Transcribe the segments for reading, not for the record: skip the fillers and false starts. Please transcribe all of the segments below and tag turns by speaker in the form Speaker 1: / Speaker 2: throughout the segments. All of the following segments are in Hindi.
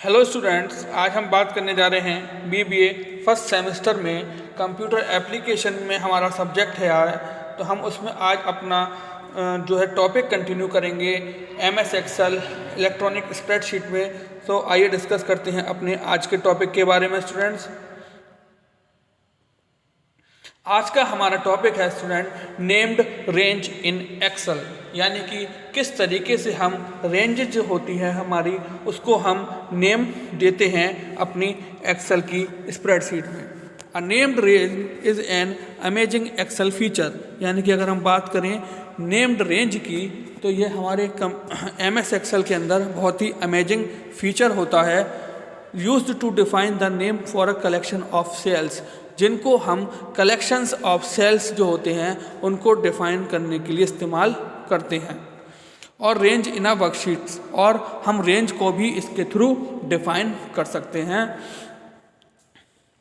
Speaker 1: हेलो स्टूडेंट्स, आज हम बात करने जा रहे हैं बीबीए फर्स्ट सेमेस्टर में कंप्यूटर एप्लीकेशन में हमारा सब्जेक्ट है आज। तो हम उसमें आज अपना जो है टॉपिक कंटिन्यू करेंगे एमएस एक्सेल इलेक्ट्रॉनिक स्प्रेडशीट में। तो आइए डिस्कस करते हैं अपने आज के टॉपिक के बारे में स्टूडेंट्स। आज का हमारा टॉपिक है student named range in Excel, यानी कि किस तरीके से हम रेंज जो होती है हमारी उसको हम नेम देते हैं अपनी एक्सेल की स्प्रेडशीट में। A named range is an amazing Excel feature, यानी कि अगर हम बात करें नेम्ड रेंज की तो ये हमारे एमएस एक्सेल के अंदर बहुत ही अमेजिंग फीचर होता है। Used to define the name for a collection of cells, जिनको हम कलेक्शंस ऑफ सेल्स जो होते हैं उनको डिफाइन करने के लिए इस्तेमाल करते हैं। और रेंज इन अ वर्कशीट्स, और हम रेंज को भी इसके थ्रू डिफाइन कर सकते हैं।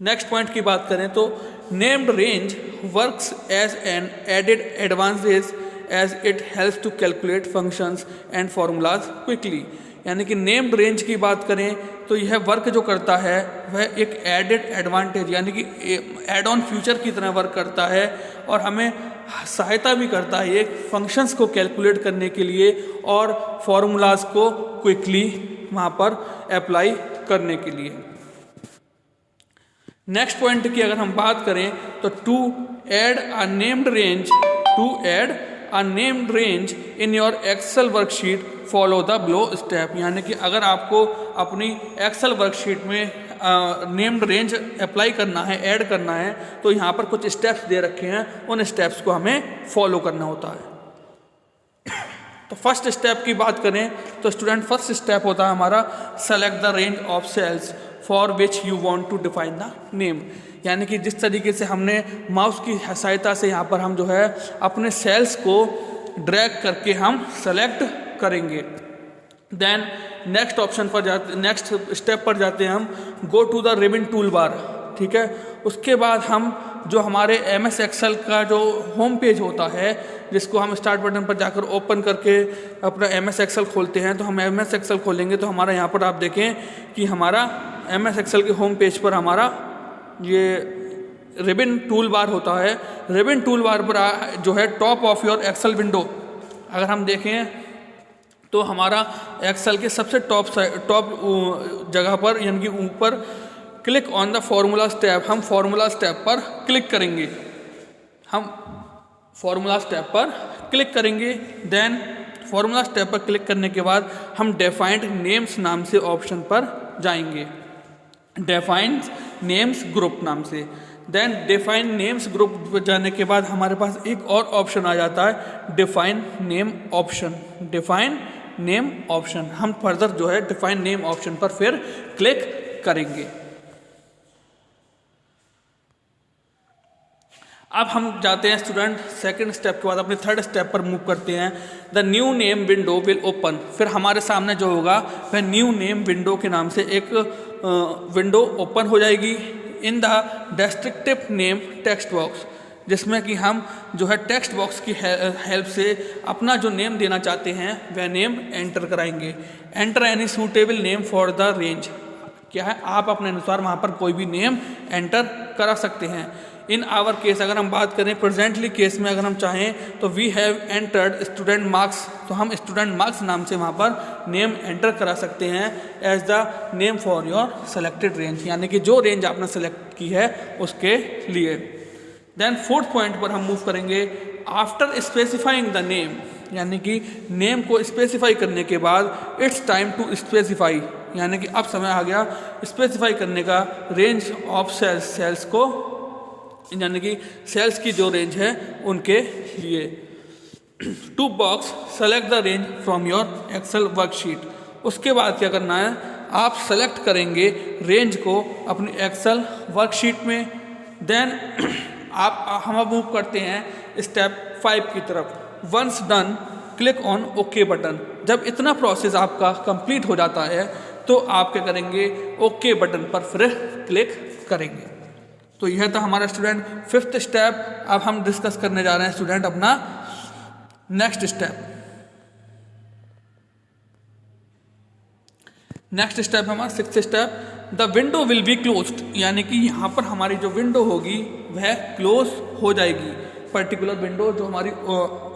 Speaker 1: नेक्स्ट पॉइंट की बात करें तो named range works as an added advantage as it helps to calculate functions and formulas quickly, यानी कि नेम्ड रेंज की बात करें तो यह वर्क जो करता है वह एक एडेड एडवांटेज यानी कि एड ऑन फ्यूचर की तरह वर्क करता है और हमें सहायता भी करता है ये फंक्शंस को कैलकुलेट करने के लिए और फार्मूलाज को क्विकली वहाँ पर अप्लाई करने के लिए। नेक्स्ट पॉइंट की अगर हम बात करें तो to add a named range in your Excel worksheet follow the below step, यानी कि अगर आपको अपनी एक्सेल वर्कशीट में नेम्ड रेंज अप्लाई करना है, ऐड करना है, तो यहाँ पर कुछ स्टेप्स दे रखे हैं, उन स्टेप्स को हमें फॉलो करना होता है। तो फर्स्ट स्टेप की बात करें तो स्टूडेंट फर्स्ट स्टेप होता है हमारा select the range of cells for which you want to define the name, यानी कि जिस तरीके से हमने माउस की सहायता से यहाँ पर हम जो है अपने सेल्स को ड्रैग करके हम सेलेक्ट करेंगे। देन नेक्स्ट स्टेप पर जाते हैं हम go to the ribbon tool bar, ठीक है। उसके बाद हम जो हमारे एमएस एक्सेल का जो होम पेज होता है जिसको हम स्टार्ट बटन पर जाकर ओपन करके अपना एमएस एक्सेल खोलते हैं, तो हम एमएस एक्सेल खोलेंगे तो हमारा यहाँ पर आप देखें कि हमारा एमएस एक्सेल के होम पेज पर हमारा ये रिबन टूल बार होता है। रिबन टूल बार पर जो है top of your Excel window अगर हम देखें तो हमारा एक्सेल के सबसे टॉप जगह पर यानी कि ऊपर click on the formula step, हम फार्मूला स्टेप पर क्लिक करेंगे। देन फार्मूला स्टेप पर क्लिक करने के बाद हम डिफाइंड नेम्स नाम से ऑप्शन पर जाएंगे, डिफाइंड नेम्स ग्रुप नाम से। देन डिफाइन नेम्स ग्रुप पर जाने के बाद हमारे पास एक और ऑप्शन आ जाता है डिफाइन नेम ऑप्शन। हम फर्दर जो है डिफाइन नेम ऑप्शन पर फिर क्लिक करेंगे। अब हम जाते हैं स्टूडेंट सेकंड स्टेप के बाद अपने थर्ड स्टेप पर मूव करते हैं। The new name window will open, फिर हमारे सामने जो होगा वह न्यू नेम विंडो के नाम से एक विंडो ओपन हो जाएगी in the descriptive name text box, जिसमें कि हम जो है टेक्स्ट बॉक्स की हेल्प से अपना जो नेम देना चाहते हैं वह नेम एंटर कराएंगे। Enter any suitable name for the range, क्या है आप अपने अनुसार वहाँ पर कोई भी नेम एंटर करा सकते हैं। इन आवर केस अगर हम बात करें प्रेजेंटली केस में अगर हम चाहें तो we have entered student marks, तो हम स्टूडेंट मार्क्स नाम से वहाँ पर नेम एंटर करा सकते हैं as the name for your selected range, यानी कि जो रेंज आपने सेलेक्ट की है उसके लिए। देन फोर्थ पॉइंट पर हम मूव करेंगे आफ्टर स्पेसिफाइंग द नेम, यानी कि नेम को स्पेसिफाई करने के बाद इट्स टाइम टू स्पेसिफाई, यानी कि अब समय आ गया स्पेसिफाई करने का रेंज ऑफ सेल्स को, यानी कि सेल्स की जो रेंज है उनके लिए। To box select the range from your Excel worksheet, उसके बाद क्या करना है आप सेलेक्ट करेंगे रेंज को अपनी एक्सेल वर्कशीट में। देन हम अब मूव करते हैं स्टेप 5 की तरफ। Once done click on okay button, जब इतना प्रोसेस आपका कंप्लीट हो जाता है तो आप क्या करेंगे ओके बटन पर फिर क्लिक करेंगे। तो यह था हमारा स्टूडेंट फिफ्थ स्टेप। अब हम डिस्कस करने जा रहे हैं स्टूडेंट अपना नेक्स्ट स्टेप। नेक्स्ट स्टेप है हमारा 6th step, the window will be closed, यानी कि यहाँ पर हमारी जो विंडो होगी वह क्लोज हो जाएगी। पर्टिकुलर विंडो जो हमारी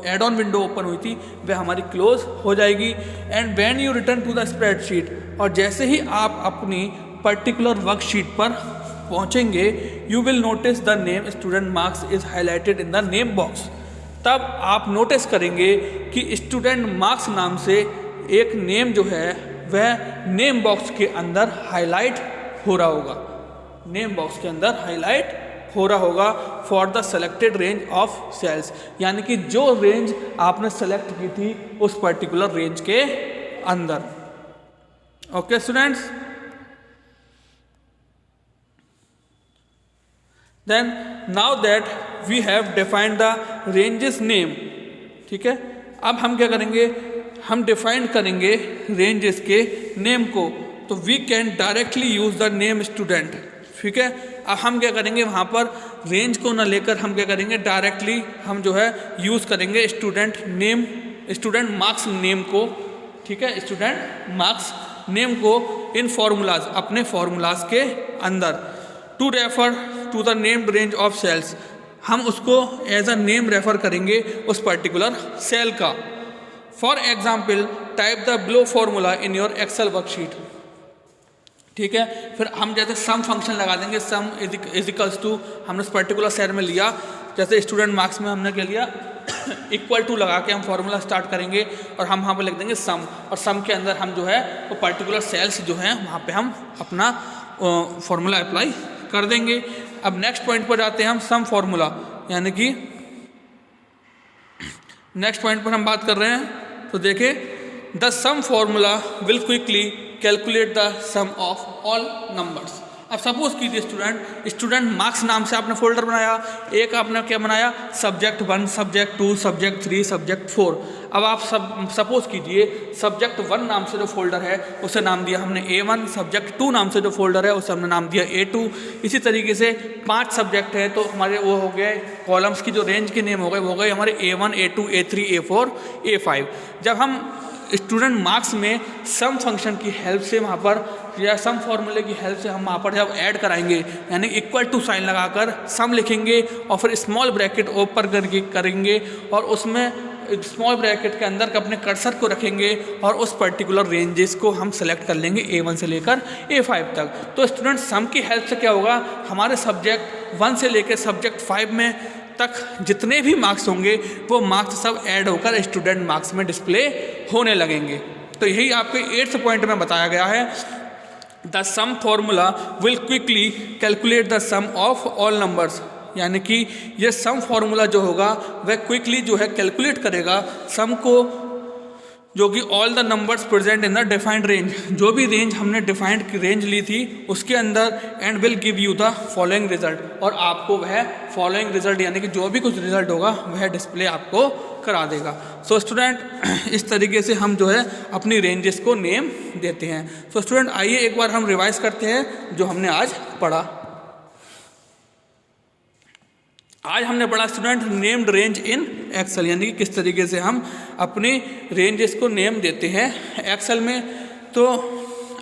Speaker 1: एड ऑन विंडो ओपन हुई थी वह हमारी क्लोज हो जाएगी। And when you return to the spreadsheet, और जैसे ही आप अपनी पर्टिकुलर वर्कशीट पर पहुँचेंगे, you will notice the name student marks is highlighted in the name box. तब आप नोटिस करेंगे कि स्टूडेंट मार्क्स नाम से एक नेम जो है वह नेम बॉक्स के अंदर हाईलाइट हो रहा होगा, नेम बॉक्स के अंदर हाईलाइट हो रहा होगा for the selected range of cells, यानी कि जो रेंज आपने सेलेक्ट की थी उस पर्टिकुलर रेंज के अंदर। Okay students, then now that we have defined the ranges name, ठीक है, अब हम क्या करेंगे, हम डिफाइन करेंगे रेंजेस के नेम को, तो we can directly use the name student, ठीक है। अब हम क्या करेंगे, वहाँ पर रेंज को ना लेकर हम क्या करेंगे, डायरेक्टली हम जो है यूज़ करेंगे student name, student marks name को, ठीक है, स्टूडेंट मार्क्स नेम को इन फॉर्मूलाज, अपने फॉर्मूलाज के अंदर, to refer to the named range of cells, हम उसको एज अ नेम रेफर करेंगे उस पर्टिकुलर सेल का। For example type the below formula in your Excel worksheet, ठीक है। फिर हम जैसे सम फंक्शन लगा देंगे, सम इज इक्वल्स टू, हमने उस पर्टिकुलर सेल में लिया, जैसे स्टूडेंट मार्क्स में हमने क्या लिया, इक्वल टू लगा के हम फॉर्मूला स्टार्ट करेंगे और हम वहाँ पर लिख देंगे सम, और सम के अंदर हम जो है वो पर्टिकुलर सेल्स जो हैं वहाँ पे हम अपना फॉर्मूला अप्लाई कर देंगे। अब नेक्स्ट पॉइंट पर जाते हैं हम, सम फॉर्मूला, यानी कि नेक्स्ट पॉइंट पर हम बात कर रहे हैं, तो देखें the sum formula will quickly calculate the sum of all numbers. अब सपोज कीजिए स्टूडेंट मार्क्स नाम से आपने फोल्डर बनाया, एक आपने क्या बनाया, सब्जेक्ट 1, सब्जेक्ट 2, सब्जेक्ट 3, सब्जेक्ट 4। अब आप सपोज कीजिए सब्जेक्ट 1 नाम से जो फोल्डर है उसे नाम दिया हमने A1, सब्जेक्ट 2 नाम से जो फोल्डर है उसे हमने नाम दिया A2। इसी तरीके से 5 सब्जेक्ट है तो हमारे वो हो गए कॉलम्स की जो रेंज के नेम हो गए हमारे A1, A2, A3, A4, A5। जब हम स्टूडेंट मार्क्स में सम फंक्शन की हेल्प से वहाँ पर या सम फॉर्मूले की हेल्प से हम वहाँ पर जब ऐड कराएंगे, यानी इक्वल टू साइन लगाकर सम लिखेंगे और फिर स्मॉल ब्रैकेट ओपन करके करेंगे और उसमें स्मॉल ब्रैकेट के अंदर अपने कर्सर को रखेंगे और उस पर्टिकुलर रेंजेस को हम सेलेक्ट कर लेंगे A1 से लेकर A5 तक। तो स्टूडेंट सम की हेल्प से क्या होगा, हमारे सब्जेक्ट 1 से लेकर सब्जेक्ट 5 में तक जितने भी मार्क्स होंगे वो मार्क्स सब ऐड होकर स्टूडेंट मार्क्स में डिस्प्ले होने लगेंगे। तो यही आपके 8th पॉइंट में बताया गया है, the sum formula will quickly calculate the sum of all numbers, यानी कि ये सम फॉर्मूला जो होगा वह क्विकली जो है कैलकुलेट करेगा सम को, जो कि all the numbers present in the defined range, जो भी रेंज हमने डिफाइंड की रेंज ली थी उसके अंदर, and will give you the following result, और आपको वह फॉलोइंग रिजल्ट यानी कि जो भी कुछ रिजल्ट होगा वह डिस्प्ले आपको करा देगा। सो स्टूडेंट इस तरीके से हम जो है अपनी रेंजेस को नेम देते हैं। सो स्टूडेंट आइए एक बार हम रिवाइज करते हैं जो हमने आज पढ़ा। आज हमने पढ़ा student named range in Excel, यानी कि किस तरीके से हम अपनी रेंजेस को नेम देते हैं एक्सेल में। तो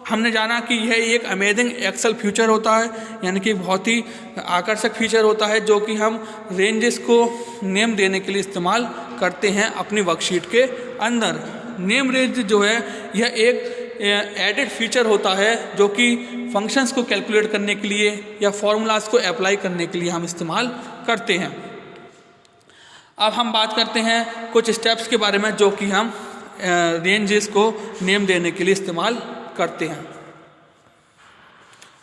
Speaker 1: हमने जाना कि यह एक अमेजिंग एक्सेल फीचर होता है, यानी कि बहुत ही आकर्षक फीचर होता है जो कि हम रेंजेस को नेम देने के लिए इस्तेमाल करते हैं अपनी वर्कशीट के अंदर। नेम रेंज जो है यह एक एडेड फीचर होता है जो कि फंक्शंस को कैलकुलेट करने के लिए या फॉर्मूलाज को अप्लाई करने के लिए हम इस्तेमाल करते हैं। अब हम बात करते हैं कुछ स्टेप्स के बारे में जो कि हम रेंजेस को नेम देने के लिए इस्तेमाल करते हैं।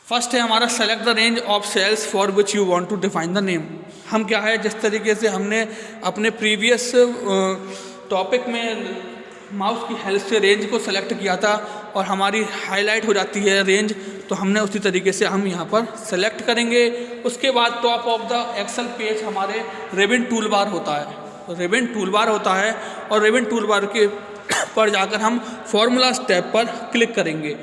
Speaker 1: फर्स्ट है हमारा select the range of cells for which you want to define the name. हम क्या है, जिस तरीके से हमने अपने प्रीवियस टॉपिक में माउस की हेल्प से रेंज को सेलेक्ट किया था और हमारी हाईलाइट हो जाती है रेंज, तो हमने उसी तरीके से हम यहाँ पर सेलेक्ट करेंगे। उसके बाद top of the Excel page हमारे रिबन टूल बार होता है, रिबन टूल बार होता है और रिबन टूल बार के पर जाकर हम फॉर्मूला स्टेप पर क्लिक करेंगे।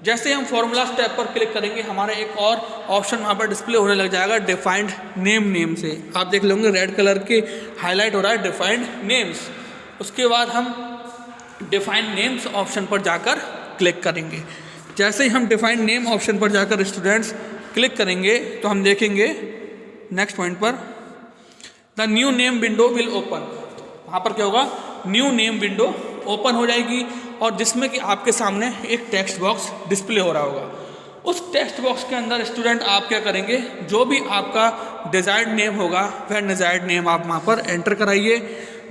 Speaker 1: जैसे हम फॉर्मूला स्टेप पर क्लिक करेंगे हमारा एक और ऑप्शन वहाँ पर डिस्प्ले होने लग जाएगा डिफाइंड नेम से। आप देख लेंगे रेड कलर के हाईलाइट हो रहा है डिफाइंड नेम्स। उसके बाद हम डिफाइंड नेम्स ऑप्शन पर जाकर क्लिक करेंगे। जैसे ही हम डिफाइन नेम ऑप्शन पर जाकर स्टूडेंट्स क्लिक करेंगे तो हम देखेंगे नेक्स्ट पॉइंट पर the new name window will open. वहाँ पर क्या होगा, न्यू नेम विंडो ओपन हो जाएगी और जिसमें कि आपके सामने एक टेक्स्ट बॉक्स डिस्प्ले हो रहा होगा। उस टेक्स्ट बॉक्स के अंदर स्टूडेंट आप क्या करेंगे, जो भी आपका डिज़ायर्ड नेम होगा वह डिज़ायर्ड नेम आप वहाँ पर एंटर कराइए।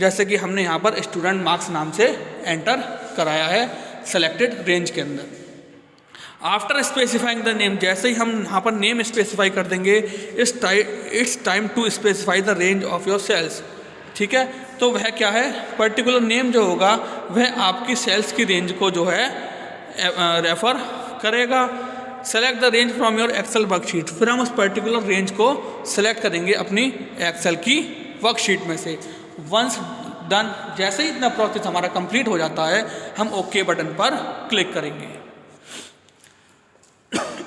Speaker 1: जैसे कि हमने यहाँ पर स्टूडेंट मार्क्स नाम से एंटर कराया है सेलेक्टेड रेंज के अंदर। आफ्टर स्पेसिफाइंग द नेम, जैसे ही हम यहाँ पर नेम स्पेसिफाई कर देंगे it's time to specify the range of your cells. ठीक है, तो वह क्या है, पर्टिकुलर नेम जो होगा वह आपकी सेल्स की रेंज को जो है रेफर करेगा। Select the range from your Excel worksheet, फिर हम उस पर्टिकुलर रेंज को सेलेक्ट करेंगे अपनी एक्सेल की वर्कशीट में से। वंस डन, जैसे ही इतना प्रोसेस हमारा कंप्लीट हो जाता है हम ओके बटन पर क्लिक करेंगे।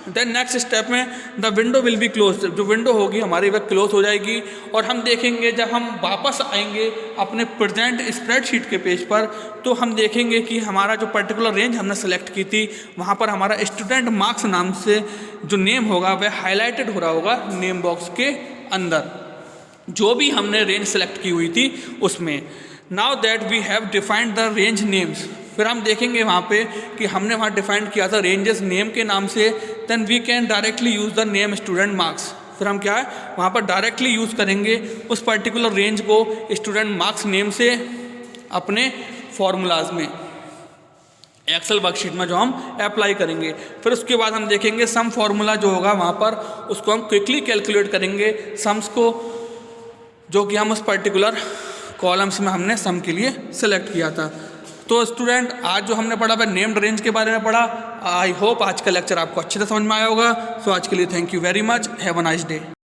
Speaker 1: देन नेक्स्ट स्टेप में the window will be close, जो विंडो होगी हमारी वह क्लोज हो जाएगी और हम देखेंगे जब हम वापस आएंगे अपने प्रेजेंट स्प्रेडशीट के पेज पर तो हम देखेंगे कि हमारा जो पर्टिकुलर रेंज हमने सेलेक्ट की थी वहाँ पर हमारा स्टूडेंट मार्क्स नाम से जो नेम होगा वह हाईलाइटेड हो रहा होगा नेम बॉक्स के अंदर, जो भी हमने रेंज सेलेक्ट की हुई थी उसमें। Now that we have defined the range names, फिर हम देखेंगे वहाँ पे कि हमने वहाँ डिफाइन किया था रेंजेस नेम के नाम से। Then we can directly use the name student marks, फिर हम क्या है वहाँ पर डायरेक्टली यूज़ करेंगे उस पर्टिकुलर रेंज को स्टूडेंट मार्क्स नेम से अपने फॉर्मूलाज में एक्सेल वर्कशीट में जो हम अप्लाई करेंगे। फिर उसके बाद हम देखेंगे सम फॉर्मूला जो होगा वहाँ पर उसको हम क्विकली कैलकुलेट करेंगे सम्स को, जो कि हम उस पर्टिकुलर कॉलम्स में हमने सम के लिए सिलेक्ट किया था। तो स्टूडेंट आज जो हमने पढ़ा वह नेम्ड रेंज के बारे में पढ़ा। आई होप आज का लेक्चर आपको अच्छे से समझ में आया होगा। सो आज के लिए thank you very much, have a nice day.